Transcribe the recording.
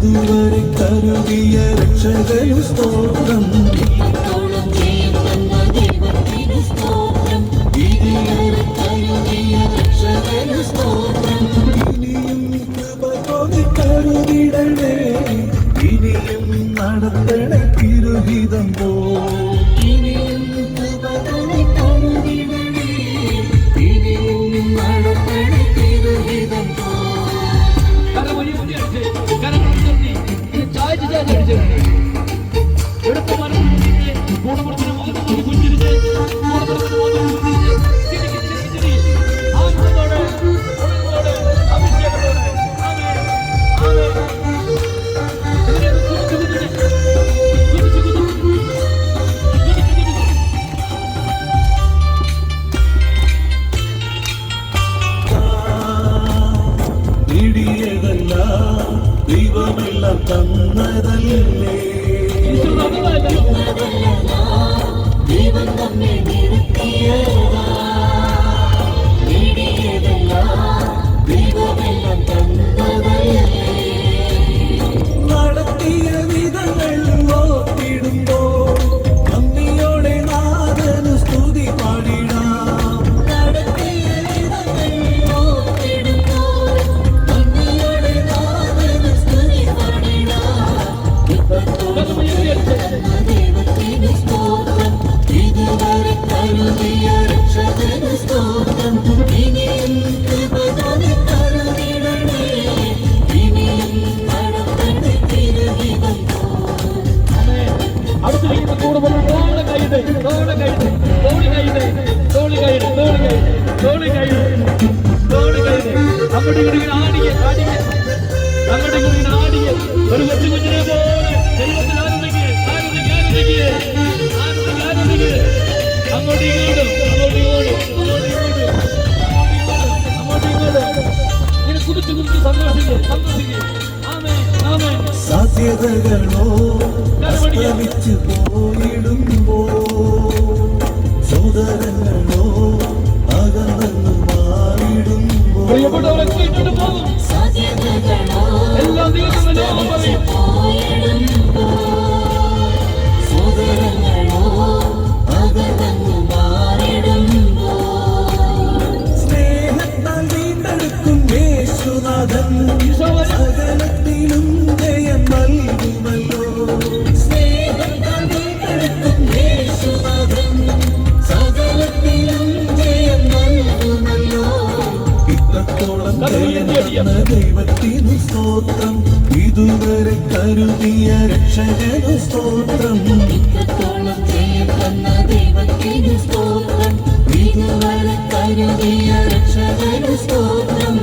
ഇതുവരെ കരുതിയ രക്ഷകനു സ്തോത്രം. ഇനിയും കൃപ തോന്നി കരുതിടണേ, ഇനിയും നടത്തണ തിരുഹിതം പോ. ഇനിയും കൃപ തോന്നി കരുതിടണേ, ഇനിയും നടത്തണ തിരുഹിതം പോ. ദൈവമെല്ലാം തന്നതല്ലേ, ദൈവം നമ്മെ നിർത്തിയതാ. ദൈവമെല്ലാം തന്നതല്ലേ, നടത്തിയ വിധങ്ങൾ ഓർത്തിടുമ്പോ നന്ദിയോടെ നാഥനു സ്തുതി പാടിടാം. നടത്തിയ വിധങ്ങൾ ഓർത്തിടുമ്പോ നന്ദിയോടെ നാഥനു സ്തുതി പാടിടാം. ദൈവത്തിനു സ്തോത്രം, ഇതുവരെ കരുതിയ രക്ഷകനു സ്തോത്രം. ഇനിയും കൃപ തോന്നി കരുതിടണേ, ഇനിയും നടത്തണ തിരുഹിതം പോ. ഒരു കൊച്ചു കുഞ്ഞിനെ പോലെ ദൈവത്തിൽ ആനന്ദിക്കുക. അങ്ങോട്ടും ഇങ്ങോട്ടും ഇങ്ങനെ കുതിച്ച് സന്തോഷിക്കുക. സാധ്യതകളോ അസ്തമിച്ചു പോയിടുമ്പോ, സോദരങ്ങളോ അകന്നു മാറിടുമ്പോ, എല്ലാം സോദരങ്ങളോ അകന്നു മാറിടുമ്പോ, സ്നേഹത്താൽ വീണ്ടെടുക്കും യേശുനാഥൻ സകലത്തിലും ജയം നൽകുമല്ലോ. സ്നേഹത്താൽ വീണ്ടെടുക്കും യേശുനാഥൻ സകലത്തിലും ജയം നൽകുമല്ലോ. ഇത്രത്തോളം ജയം തന്ന ദൈവത്തിനു സ്തോത്രം, ഇതുവരെ കരുതിയ രക്ഷകനു സ്തോത്രം. ഇത്രത്തോളം ജയം തന്ന ദൈവത്തിനു സ്തോത്രം, ഇതുവരെ കരുതിയ രക്ഷകനു സ്തോത്രം.